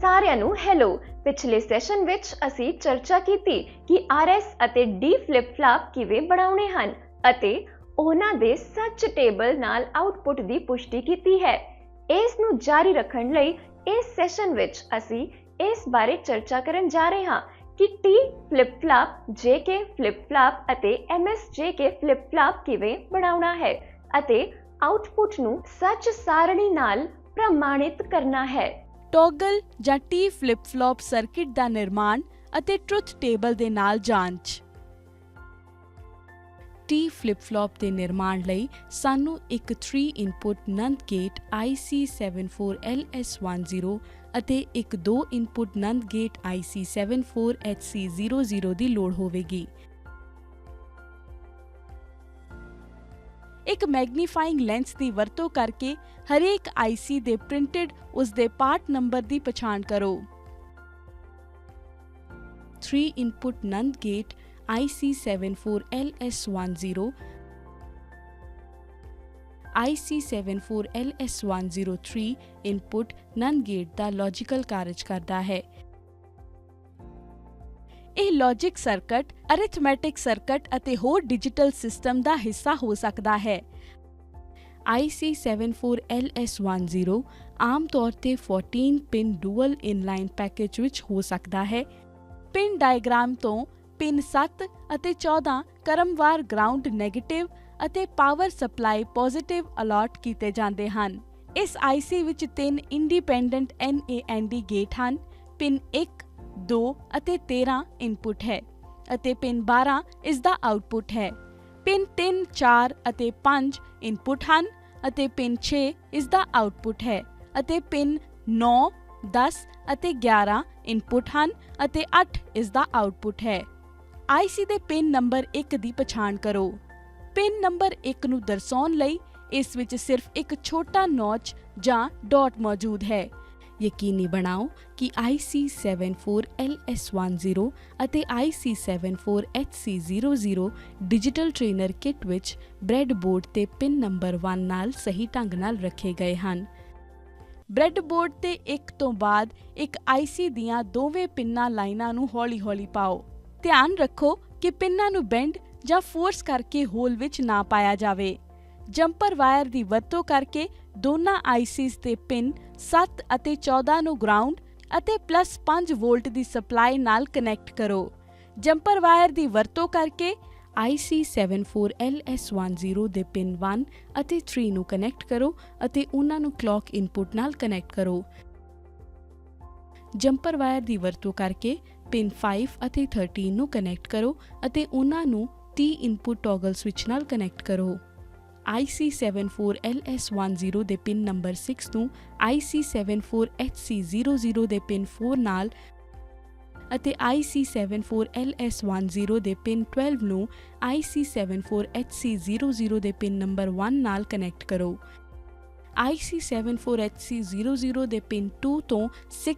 ਸਾਰਿਆਂ ਨੂੰ ਹੈਲੋ। ਪਿਛਲੇ ਸੈਸ਼ਨ ਵਿੱਚ ਅਸੀਂ ਚਰਚਾ ਕੀਤੀ ਕਿ RS ਅਤੇ D ਫਲਿਪ ਫਲਾਪ ਕਿਵੇਂ ਬਣਾਉਣੇ ਹਨ ਅਤੇ ਉਹਨਾਂ ਦੇ ਸੱਚ ਟੇਬਲ ਨਾਲ ਆਉਟਪੁੱਟ ਦੀ ਪੁਸ਼ਟੀ ਕੀਤੀ ਹੈ। ਇਸ ਨੂੰ ਜਾਰੀ ਰੱਖਣ ਲਈ ਇਸ ਸੈਸ਼ਨ ਵਿੱਚ ਅਸੀਂ ਇਸ ਬਾਰੇ ਚਰਚਾ ਕਰਨ ਜਾ ਰਹੇ ਹਾਂ ਕਿ T flip flop, JK flip flop ਅਤੇ MSJK ਫਲਿਪ ਫਲਾਪ ਕਿਵੇਂ ਬਣਾਉਣਾ ਹੈ ਅਤੇ ਆਉਟਪੁੱਟ ਨੂੰ ਸੱਚ ਸਾਰਣੀ ਨਾਲ ਪ੍ਰਮਾਣਿਤ ਕਰਨਾ ਹੈ। ਟੌਗਲ ਜਾਂ T ਫਲਿਪ ਫਲॉप ਸਰਕਿਟ ਦਾ ਨਿਰਮਾਣ ਅਤੇ ਟਰੁਥ ਟੇਬਲ ਦੇ ਨਾਲ ਜਾਂਚ। T ਫਲਿਪ ਫਲॉप ਦੇ ਨਿਰਮਾਣ ਲਈ ਸਾਨੂੰ ਇੱਕ 3 ਇਨਪੁੱਟ ਨੰਦ ਗੇਟ IC74LS10 ਅਤੇ ਇੱਕ 2 ਇਨਪੁੱਟ ਨੰਦ ਗੇਟ IC74HC00 ਦੀ ਲੋੜ ਹੋਵੇਗੀ। ਇੱਕ ਮੈਗਨੀਫਾਇੰਗ ਲੈਂਸ ਦੀ ਵਰਤੋਂ ਕਰਕੇ ਹਰੇਕ IC ਦੇ ਪ੍ਰਿੰਟਡ ਉਸ ਦੇ ਪਾਰਟ ਨੰਬਰ ਦੀ ਪਛਾਣ ਕਰੋ। 3 input NAND gate IC74LS10 IC74LS103 input NAND gate ਦਾ ਲੌਜੀਕਲ ਕਾਰਜ ਕਰਦਾ ਹੈ। ਇਹ ਲੌਜਿਕ ਸਰਕਟ, ਅਰਿਥਮੈਟਿਕ ਸਰਕਟ ਅਤੇ ਹੋਰ ਡਿਜੀਟਲ ਸਿਸਟਮ ਦਾ ਹਿੱਸਾ ਹੋ ਸਕਦਾ ਹੈ। IC74LS10 ਆਮ ਤੌਰ ਤੇ 14 ਪਿਨ ਡੂਅਲ ਇਨਲਾਈਨ ਪੈਕੇਜ ਵਿੱਚ ਹੋ ਸਕਦਾ ਹੈ। ਪਿਨ ਡਾਇਗ੍ਰਾਮ ਤੋਂ ਪਿਨ 7 ਅਤੇ 14 ਕ੍ਰਮਵਾਰ ਗਰਾਊਂਡ ਨੈਗੇਟਿਵ ਅਤੇ ਪਾਵਰ ਸਪਲਾਈ ਪੋਜ਼ਿਟਿਵ ਅਲਾਟ ਕੀਤੇ ਜਾਂਦੇ ਹਨ। ਇਸ IC ਵਿੱਚ 3 ਇੰਡੀਪੈਂਡੈਂਟ NAND ਗੇਟ ਹਨ। ਪਿਨ 1, 2 ਅਤੇ 13 ਇਨਪੁੱਟ ਹੈ ਅਤੇ ਪਿਨ 12 ਇਸ ਦਾ ਆਉਟਪੁੱਟ ਹੈ। ਪਿਨ 3, 4 ਅਤੇ 5 ਇਨਪੁੱਟ ਹਨ ਅਤੇ ਪਿਨ 6 ਇਸ ਦਾ ਆਉਟਪੁੱਟ ਹੈ ਅਤੇ ਪਿਨ 9, 10 ਅਤੇ 11 ਇਨਪੁੱਟ ਹਨ ਅਤੇ 8 ਇਸ ਦਾ ਆਉਟਪੁੱਟ ਹੈ। IC ਦੇ ਪਿਨ ਨੰਬਰ 1 ਦੀ ਪਛਾਣ ਕਰੋ। ਪਿਨ ਨੰਬਰ 1 ਨੂੰ ਦਰਸਾਉਣ ਲਈ ਇਸ ਵਿੱਚ ਸਿਰਫ ਇੱਕ ਛੋਟਾ ਨੌਚ ਜਾਂ ਡਾਟ ਮੌਜੂਦ ਹੈ। ਯਕੀਨੀ ਬਣਾਓ ਕਿ IC74LS10 ਅਤੇ IC74HC00 ਡਿਜੀਟਲ ਟ੍ਰੇਨਰ ਕਿੱਟ ਵਿੱਚ ਬ੍ਰੈਡਬੋਰਡ ਤੇ ਪਿਨ ਨੰਬਰ 1 ਨਾਲ ਸਹੀ ਢੰਗ ਨਾਲ ਰੱਖੇ ਗਏ ਹਨ। ਬ੍ਰੈਡਬੋਰਡ ਤੇ ਇੱਕ ਤੋਂ ਬਾਅਦ ਇੱਕ IC ਦੀਆਂ ਦੋਵੇਂ ਪਿੰਨਾਂ ਲਾਈਨਾਂ ਨੂੰ ਹੌਲੀ-ਹੌਲੀ ਪਾਓ। ਧਿਆਨ ਰੱਖੋ ਕਿ ਪਿੰਨਾਂ ਨੂੰ ਬੈਂਡ ਜਾਂ ਫੋਰਸ ਕਰਕੇ ਹੋਲ ਵਿੱਚ ਨਾ ਪਾਇਆ ਜਾਵੇ। ਜੰਪਰ ਵਾਇਰ ਦੀ ਵਰਤੋਂ ਕਰਕੇ ਦੋਨਾਂ ICs ਦੇ ਪਿਨ 7 ਅਤੇ 14 ਨੂੰ ਗਰਾਊਂਡ ਅਤੇ +5 ਵੋਲਟ ਦੀ ਸਪਲਾਈ ਨਾਲ ਕਨੈਕਟ ਕਰੋ। ਜੰਪਰ ਵਾਇਰ ਦੀ ਵਰਤੋਂ ਕਰਕੇ IC74LS10 ਦੇ ਪਿਨ 1 ਅਤੇ 3 ਨੂੰ ਕਨੈਕਟ ਕਰੋ ਅਤੇ ਉਹਨਾਂ ਨੂੰ ਕਲੌਕ ਇਨਪੁੱਟ ਨਾਲ ਕਨੈਕਟ ਕਰੋ। ਜੰਪਰ ਵਾਇਰ ਦੀ ਵਰਤੋਂ ਕਰਕੇ ਪਿਨ 5 ਅਤੇ 13 ਨੂੰ ਕਨੈਕਟ ਕਰੋ ਅਤੇ ਉਹਨਾਂ ਨੂੰ T ਇਨਪੁੱਟ ਟੌਗਲ ਸਵਿਚ ਨਾਲ ਕਨੈਕਟ ਕਰੋ। IC74LS10 ਦੇ ਪਿਨ ਨੰਬਰ 6 ਨੂੰ IC74HC00 ਦੇ ਪਿਨ 4 ਨਾਲ ਅਤੇ IC74LS10 ਦੇ ਪਿਨ 12 ਨੂੰ IC74HC00 ਦੇ ਪਿਨ ਨੰਬਰ 1 ਨਾਲ ਕਨੈਕਟ ਕਰੋ। IC74HC00 ਦੇ ਪਿਨ 2 ਤੋਂ 6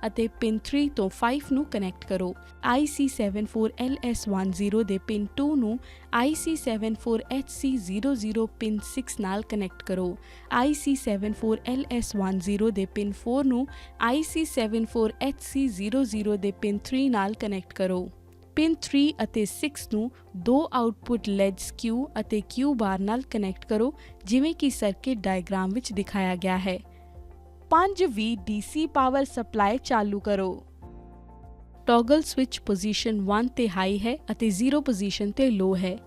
ਅਤੇ ਪਿਨ 3 ਤੋਂ 5 ਨੂੰ ਕਨੈਕਟ ਕਰੋ। IC74LS10 ਦੇ ਪਿਨ 2 ਨੂੰ IC74HC00 ਪਿਨ 6 ਨਾਲ ਕਨੈਕਟ ਕਰੋ। IC74LS10 ਦੇ ਪਿਨ 4 ਨੂੰ IC74HC00 ਦੇ ਪਿਨ 3 ਨਾਲ ਕਨੈਕਟ ਕਰੋ। ਪਿਨ 3 ਅਤੇ 6 ਨੂੰ 2 ਆਉਟਪੁੱਟ ਲੈਡਸ Q ਅਤੇ Q ਬਾਰ ਨਾਲ ਕਨੈਕਟ ਕਰੋ ਜਿਵੇਂ ਕਿ ਸਰਕਿਟ ਡਾਇਗ੍ਰਾਮ ਵਿੱਚ ਦਿਖਾਇਆ ਗਿਆ ਹੈ। 5V DC ਪਾਵਰ ਸਪਲਾਈ ਚਾਲੂ ਕਰੋ। ਟੌਗਲ ਸਵਿਚ ਪੋਜੀਸ਼ਨ 1 ਤੇ ਹਾਈ ਹੈ ਅਤੇ 0 ਪੋਜੀਸ਼ਨ ਤੇ ਲੋ ਹੈ।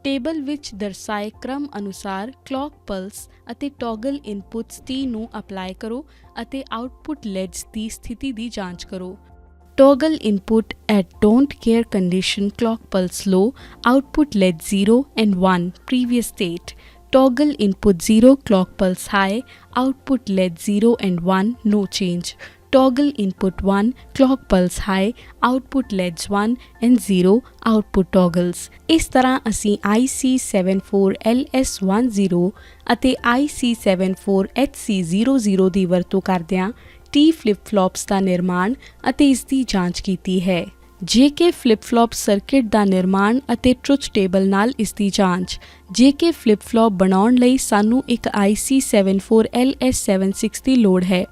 ਟੇਬਲ ਵਿੱਚ ਦਰਸਾਏ ਕ੍ਰਮ ਅਨੁਸਾਰ ਕਲੌਕ ਪਲਸ ਅਤੇ ਟੌਗਲ ਇਨਪੁੱਟਸ T ਨੂੰ ਅਪਲਾਈ ਕਰੋ ਅਤੇ ਆਉਟਪੁੱਟ ਲੈਡਸ ਦੀ ਸਥਿਤੀ ਦੀ ਜਾਂਚ ਕਰੋ। Toggle input at don't care condition clock pulse low, output LED 0 and 1 previous state. Toggle input 0 clock pulse high, output LED 0 and 1 no change. Toggle input 1 clock pulse high, output LEDs 1 and 0 output toggles. ਇਸ ਤਰ੍ਹਾਂ ਅਸੀਂ IC74LS10 ਅਤੇ IC74HC00 ਦੀ ਵਰਤੋਂ ਕਰਦਿਆਂ T flip ਫਲॉप्स ਦਾ ਨਿਰਮਾਣ ਅਤੇ ਇਸ ਦੀ ਜਾਂਚ ਕੀਤੀ ਹੈ। JK ਫਲਿਪ ਫਲॉप ਸਰਕਿਟ ਦਾ ਨਿਰਮਾਣ ਅਤੇ ਟਰੁਥ ਟੇਬਲ ਨਾਲ ਇਸ ਦੀ ਜਾਂਚ। JK ਫਲਿਪ ਫਲॉप ਬਣਾਉਣ ਲਈ ਸਾਨੂੰ ਇੱਕ IC74LS76 ਦੀ ਲੋੜ ਹੈ।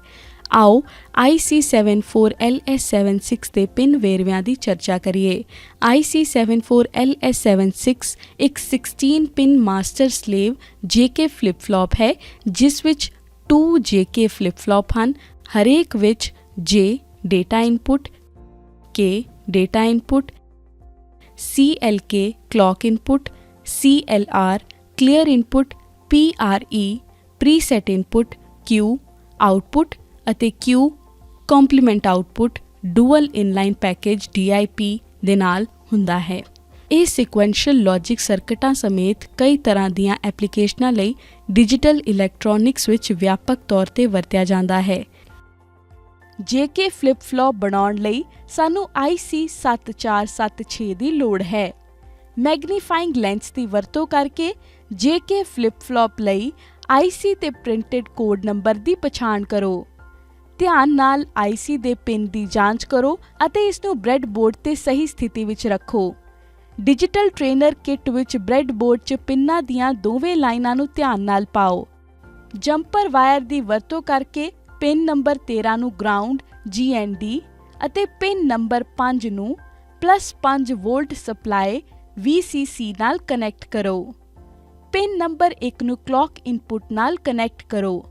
ਆਓ IC74LS76 ਦੇ ਪਿਨ ਵੇਰਵਿਆਂ ਦੀ ਚਰਚਾ ਕਰੀਏ। IC74LS76 ਇੱਕ 16 pin master slave JK flip flop ਹੈ, ਜਿਸ ਵਿੱਚ 2 JK ਫਲਿਪ ਫਲॉप ਹਨ। ਹਰੇਕ ਵਿੱਚ J data input, K data input, CLK clock input, CLR clear input, PRE preset input, Q output ਅਤੇ Q compliment output dual inline package DIP ਦੇ ਨਾਲ ਹੁੰਦਾ ਹੈ। ਇਹ ਸਿਕੁਐਂਸ਼ੀਅਲ ਲੌਜਿਕ ਸਰਕਟਾਂ ਸਮੇਤ ਕਈ ਤਰ੍ਹਾਂ ਦੀਆਂ ਐਪਲੀਕੇਸ਼ਨਾਂ ਲਈ ਡਿਜੀਟਲ ਇਲੈਕਟ੍ਰੋਨਿਕਸ ਵਿੱਚ ਵਿਆਪਕ ਤੌਰ ਤੇ ਵਰਤਿਆ ਜਾਂਦਾ ਹੈ। JK ਫਲਿਪ ਫਲॉप ਬਣਾਉਣ ਲਈ ਸਾਨੂੰ IC7476 ਦੀ ਲੋੜ ਹੈ। ਮੈਗਨੀਫਾਇੰਗ ਲੈਂਸ ਦੀ ਵਰਤੋਂ ਕਰਕੇ JK ਫਲਿਪ ਫਲॉप ਲਈ IC ਤੇ ਪ੍ਰਿੰਟਡ ਕੋਡ ਨੰਬਰ ਦੀ ਪਛਾਣ ਕਰੋ। ਧਿਆਨ ਨਾਲ IC ਦੇ ਪਿਨ ਦੀ ਜਾਂਚ ਕਰੋ ਅਤੇ ਇਸ ਨੂੰ ਬ੍ਰੈਡਬੋਰਡ ਤੇ ਸਹੀ ਸਥਿਤੀ ਵਿੱਚ ਰੱਖੋ। ਡਿਜੀਟਲ ਟ੍ਰੇਨਰ ਕਿੱਟ ਵਿੱਚ ਬ੍ਰੈਡਬੋਰਡ 'ਚ ਪਿੰਨਾਂ ਦੀਆਂ ਦੋਵੇਂ ਲਾਈਨਾਂ ਨੂੰ ਧਿਆਨ ਨਾਲ ਪਾਓ। ਜੰਪਰ ਵਾਇਰ ਦੀ ਵਰਤੋਂ ਕਰਕੇ ਪਿਨ ਨੰਬਰ 13 ਨੂੰ ਗਰਾਊਂਡ GND ਅਤੇ ਪਿਨ ਨੰਬਰ 5 ਨੂੰ +5 ਵੋਲਟ ਸਪਲਾਈ VCC ਨਾਲ ਕਨੈਕਟ ਕਰੋ। ਪਿਨ ਨੰਬਰ 1 ਨੂੰ ਕਲੌਕ ਇਨਪੁਟ ਨਾਲ ਕਨੈਕਟ ਕਰੋ।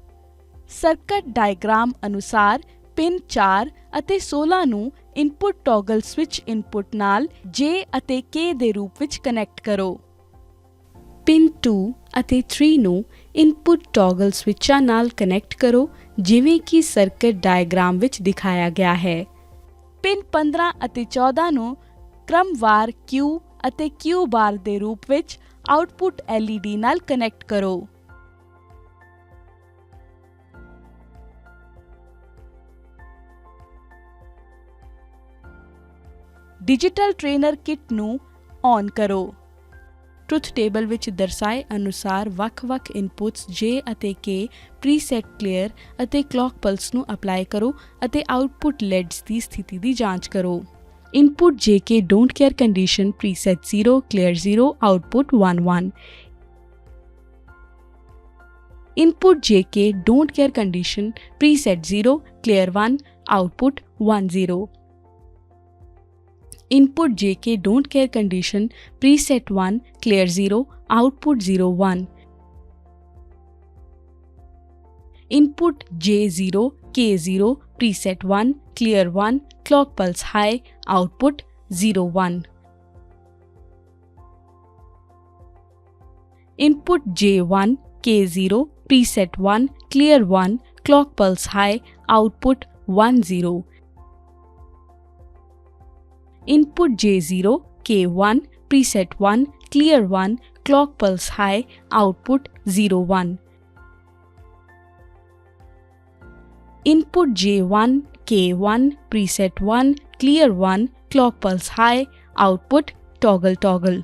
ਸਰਕਟ ਡਾਇਗਰਾਮ ਅਨੁਸਾਰ ਪਿਨ 4 ਅਤੇ 16 ਨੂੰ ਇਨਪੁਟ ਟੌਗਲ ਸਵਿਚ ਇਨਪੁਟ ਨਾਲ J ਅਤੇ K ਦੇ ਰੂਪ ਵਿੱਚ ਕਨੈਕਟ ਕਰੋ। ਪਿਨ 2 ਅਤੇ 3 ਨੂੰ ਇਨਪੁਟ ਟੌਗਲ ਸਵਿਚਾਂ ਨਾਲ ਕਨੈਕਟ ਕਰੋ, ਜਿਵੇਂ ਕਿ ਸਰਕਟ ਡਾਇਗਰਾਮ ਵਿੱਚ ਦਿਖਾਇਆ ਗਿਆ ਹੈ। ਪਿਨ 15 ਅਤੇ 14 ਨੂੰ ਕ੍ਰਮਵਾਰ Q ਅਤੇ Q ਬਾਰ ਦੇ ਰੂਪ ਵਿੱਚ ਆਊਟਪੁੱਟ LED ਨਾਲ ਕਨੈਕਟ ਕਰੋ। ਡਿਜੀਟਲ ਟ੍ਰੇਨਰ ਕਿੱਟ ਨੂੰ ਔਨ ਕਰੋ। ਟਰੁਥ ਟੇਬਲ ਵਿੱਚ ਦਰਸਾਏ ਅਨੁਸਾਰ ਵੱਖ-ਵੱਖ ਇਨਪੁਟਸ J ਅਤੇ K ਪ੍ਰੀਸੈਟ ਕਲੀਅਰ ਅਤੇ ਕਲੌਕ ਪਲਸ ਨੂੰ ਅਪਲਾਈ ਕਰੋ ਅਤੇ ਆਊਟਪੁੱਟ LEDs ਦੀ ਸਥਿਤੀ ਦੀ ਜਾਂਚ ਕਰੋ। Input JK don't care condition preset 0 clear 0 output 1 1. Input JK don't care condition preset 0 clear 1 output 1 0. Input JK don't care condition preset 1 clear 0 output 0 1. Input J0 K0 preset 1 clear 1 clock pulse high output 0 1. Input J1 K0 preset 1 clear 1 clock pulse high output 1 0. Input J0 K1 preset 1 clear 1 clock pulse high output 0 1. Input J1 K1 preset 1 clear 1 clock pulse high output toggle toggle.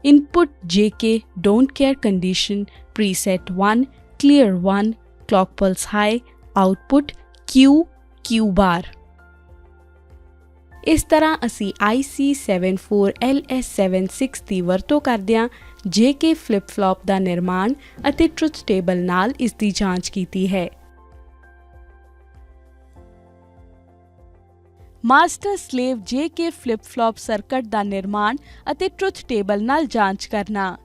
Input JK don't care condition preset 1 clear 1 clock pulse high output Q bar. ਇਸ ਤਰ੍ਹਾਂ ਅਸੀਂ IC74LS76 ਦੀ ਵਰਤੋਂ ਕਰਦਿਆਂ JK flip flop ਦਾ ਨਿਰਮਾਣ ਅਤੇ truth table ਨਾਲ ਇਸ ਦੀ ਜਾਂਚ ਕੀਤੀ ਹੈ। Master slave JK flip flop circuit ਦਾ ਨਿਰਮਾਣ ਅਤੇ ਟਰੁਥ ਟੇਬਲ ਨਾਲ ਜਾਂਚ ਕਰਨਾ।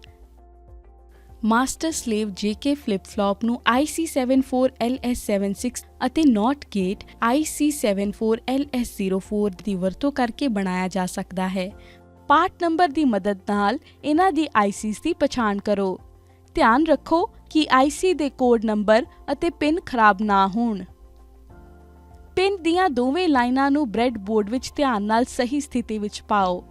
Master slave JK flip flop ਨੂੰ IC74LS76 ਅਤੇ NOT ਗੇਟ IC74LS04 ਦੀ ਵਰਤੋਂ ਕਰਕੇ ਬਣਾਇਆ ਜਾ ਸਕਦਾ ਹੈ। ਪਾਰਟ ਨੰਬਰ ਦੀ ਮਦਦ ਨਾਲ ਇਹਨਾਂ ਦੀ ICs ਦੀ ਪਛਾਣ ਕਰੋ। ਧਿਆਨ ਰੱਖੋ ਕਿ IC ਦੇ ਕੋਡ ਨੰਬਰ ਅਤੇ ਪਿਨ ਖਰਾਬ ਨਾ ਹੋਣ। ਪਿਨ ਦੀਆਂ ਦੋਵੇਂ ਲਾਈਨਾਂ ਨੂੰ ਬ੍ਰੈਡਬੋਰਡ ਵਿੱਚ ਧਿਆਨ ਨਾਲ ਸਹੀ ਸਥਿਤੀ ਵਿੱਚ ਪਾਓ।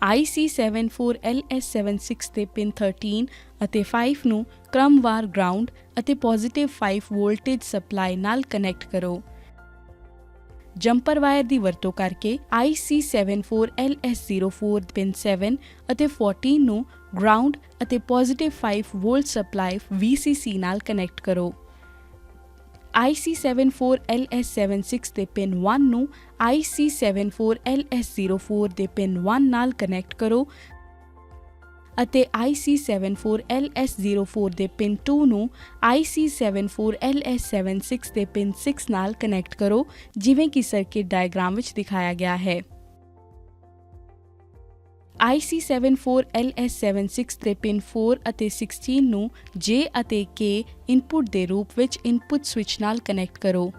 IC74LS76 ਦੇ ਪਿਨ 13 ਅਤੇ 5 ਨੂੰ ਕ੍ਰਮਵਾਰ ਗਰਾਊਂਡ ਅਤੇ +5 ਵੋਲਟੇਜ ਸਪਲਾਈ ਨਾਲ ਕਨੈਕਟ ਕਰੋ। ਜੰਪਰ ਵਾਇਰ ਦੀ ਵਰਤੋਂ ਕਰਕੇ IC74LS04 ਪਿਨ 7 ਅਤੇ 14 ਨੂੰ ਗਰਾਊਂਡ ਅਤੇ +5 ਵੋਲਟ ਸਪਲਾਈ VCC ਨਾਲ ਕਨੈਕਟ ਕਰੋ। IC74LS76 ਦੇ ਪਿਨ 1 ਨੂੰ IC74LS04 ਦੇ ਪਿਨ 1 ਨਾਲ ਕਨੈਕਟ ਕਰੋ ਅਤੇ IC74LS04 ਦੇ ਪਿਨ 2 ਨੂੰ IC74LS76 ਦੇ ਪਿਨ 6 ਨਾਲ ਕਨੈਕਟ ਕਰੋ, ਜਿਵੇਂ ਕਿ ਸਰਕਟ ਡਾਇਗਰਾਮ ਵਿੱਚ ਦਿਖਾਇਆ ਗਿਆ ਹੈ। IC74LS76 ਦੇ ਪਿਨ 4 ਅਤੇ 16 ਨੂੰ J ਅਤੇ K ਇਨਪੁਟ ਦੇ ਰੂਪ ਵਿੱਚ ਇਨਪੁਟ ਸਵਿਚ ਨਾਲ ਕਨੈਕਟ ਕਰੋ।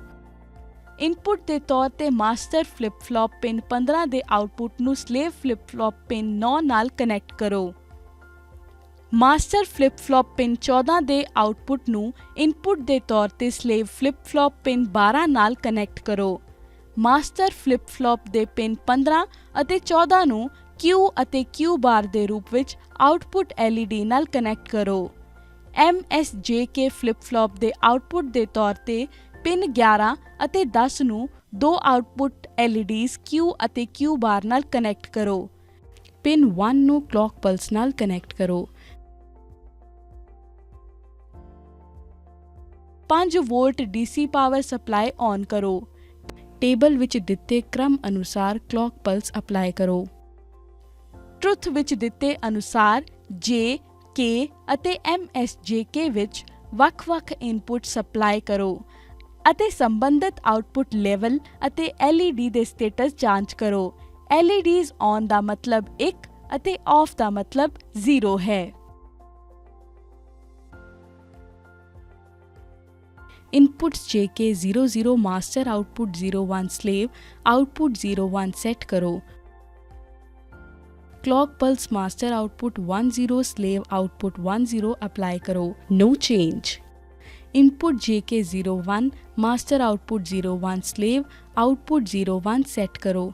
ਇਨਪੁਟ ਦੇ ਤੌਰ ਤੇ ਮਾਸਟਰ ਫਲਿਪ ਫਲॉप ਪਿਨ 15 ਦੇ ਆਉਟਪੁੱਟ ਨੂੰ ਸਲੇਵ ਫਲਿਪ ਫਲॉप ਪਿਨ 9 ਨਾਲ ਕਨੈਕਟ ਕਰੋ। ਮਾਸਟਰ ਫਲਿਪ ਫਲॉप ਪਿਨ 14 ਦੇ ਆਉਟਪੁੱਟ ਨੂੰ ਇਨਪੁੱਟ ਦੇ ਤੌਰ ਤੇ ਸਲੇਵ ਫਲਿਪ ਫਲॉप ਪਿਨ 12 ਨਾਲ ਕਨੈਕਟ ਕਰੋ। ਮਾਸਟਰ ਫਲਿਪ ਫਲॉप ਦੇ ਪਿਨ 15 ਅਤੇ 14 ਨੂੰ Q ਅਤੇ Q ਬਾਰ ਦੇ ਰੂਪ ਵਿੱਚ ਆਉਟਪੁੱਟ LED ਨਾਲ ਕਨੈਕਟ ਕਰੋ। MSJK ਫਲਿਪ ਫਲॉप ਦੇ ਆਉਟਪੁੱਟ ਦੇ ਤੌਰ ਤੇ ਪਿਨ 11 ਅਤੇ 10 ਨੂੰ ਦੋ ਆਉਟਪੁੱਟ LEDs Q ਅਤੇ Q ਬਾਰ ਨਾਲ ਕਨੈਕਟ ਕਰੋ। ਪਿਨ 1 ਨੂੰ ਕਲੌਕ ਪਲਸ ਨਾਲ ਕਨੈਕਟ ਕਰੋ। 5 volt DC power supply on ਕਰੋ। ਟੇਬਲ ਵਿੱਚ ਦਿੱਤੇ ਕ੍ਰਮ ਅਨੁਸਾਰ ਕਲੌਕ ਪਲਸ ਅਪਲਾਈ ਕਰੋ। ਟਰੁਥ ਵਿੱਚ ਦਿੱਤੇ ਅਨੁਸਾਰ J, K ਅਤੇ MSJK ਵਿੱਚ ਵੱਖ-ਵੱਖ ਇਨਪੁਟ ਸਪਲਾਈ ਕਰੋ ਅਤੇ ਸੰਬੰਧਿਤ ਆਉਟਪੁੱਟ ਲੈਵਲ ਅਤੇ LED ਦੇ ਸਟੇਟਸ ਜਾਂਚ ਕਰੋ। LEDs ਔਨ ਦਾ ਮਤਲਬ 1 ਅਤੇ ਆਫ ਦਾ ਮਤਲਬ 0 ਹੈ। Inputs JK 00 master output 01 slave output 01 set ਕਰੋ। Clock pulse master output 10 slave output 10 apply करो। No change. Input JK 01 master output 01 slave output 01 set करो।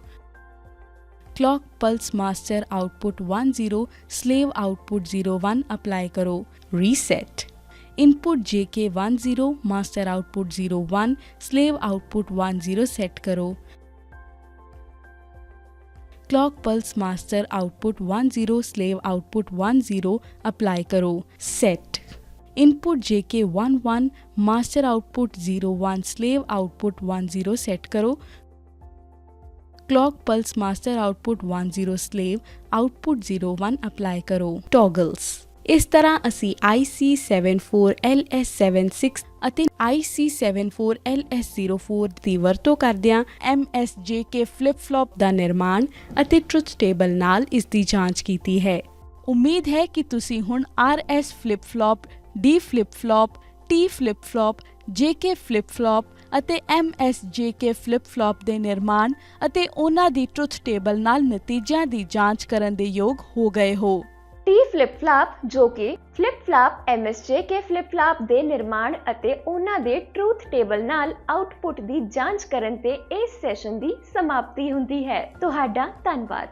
Clock pulse master output 10 slave output 01 apply करो। Reset. Input JK 10 master output 01 slave output 10 set करो। Clock pulse master output 10 slave output 10 apply करो। Set. Input JK 11 master output 01 slave output 10 set करो। Clock pulse master output 10 slave output 01 apply करो। Toggles. इस तरह असी IC74LS76 ਅਤੇ IC74LS04 ਦੀ ਵਰਤੋਂ ਕਰਦਿਆਂ MSJK ਫਲਿਪ ਫਲॉप ਦਾ ਨਿਰਮਾਣ ਅਤੇ ਟਰੁਥ ਟੇਬਲ ਨਾਲ ਇਸ ਦੀ ਜਾਂਚ ਕੀਤੀ ਹੈ। ਉਮੀਦ ਹੈ ਕਿ ਤੁਸੀਂ ਹੁਣ RS flip flop, D flip flop, T flip flop, JK flip flop ਅਤੇ MSJK ਫਲਿਪ ਫਲॉप ਦੇ ਨਿਰਮਾਣ ਅਤੇ ਉਹਨਾਂ ਦੀ ਟਰੁਥ ਟੇਬਲ ਨਾਲ ਨਤੀਜਿਆਂ ਦੀ ਜਾਂਚ ਕਰਨ ਦੇ ਯੋਗ ਹੋ ਗਏ ਹੋ। T ਫਲਿਪ ਫਲॉप ਜੋ ਕਿ flip flop MSJK flip flop ਦੇ ਨਿਰਮਾਣ ਅਤੇ ਉਹਨਾਂ ਦੇ ਟਰੂਥ ਟੇਬਲ ਨਾਲ ਆਉਟਪੁੱਟ ਦੀ ਜਾਂਚ ਕਰਨ ਤੇ ਇਸ ਸੈਸ਼ਨ ਦੀ ਸਮਾਪਤੀ ਹੁੰਦੀ ਹੈ। ਤੁਹਾਡਾ ਧੰਨਵਾਦ।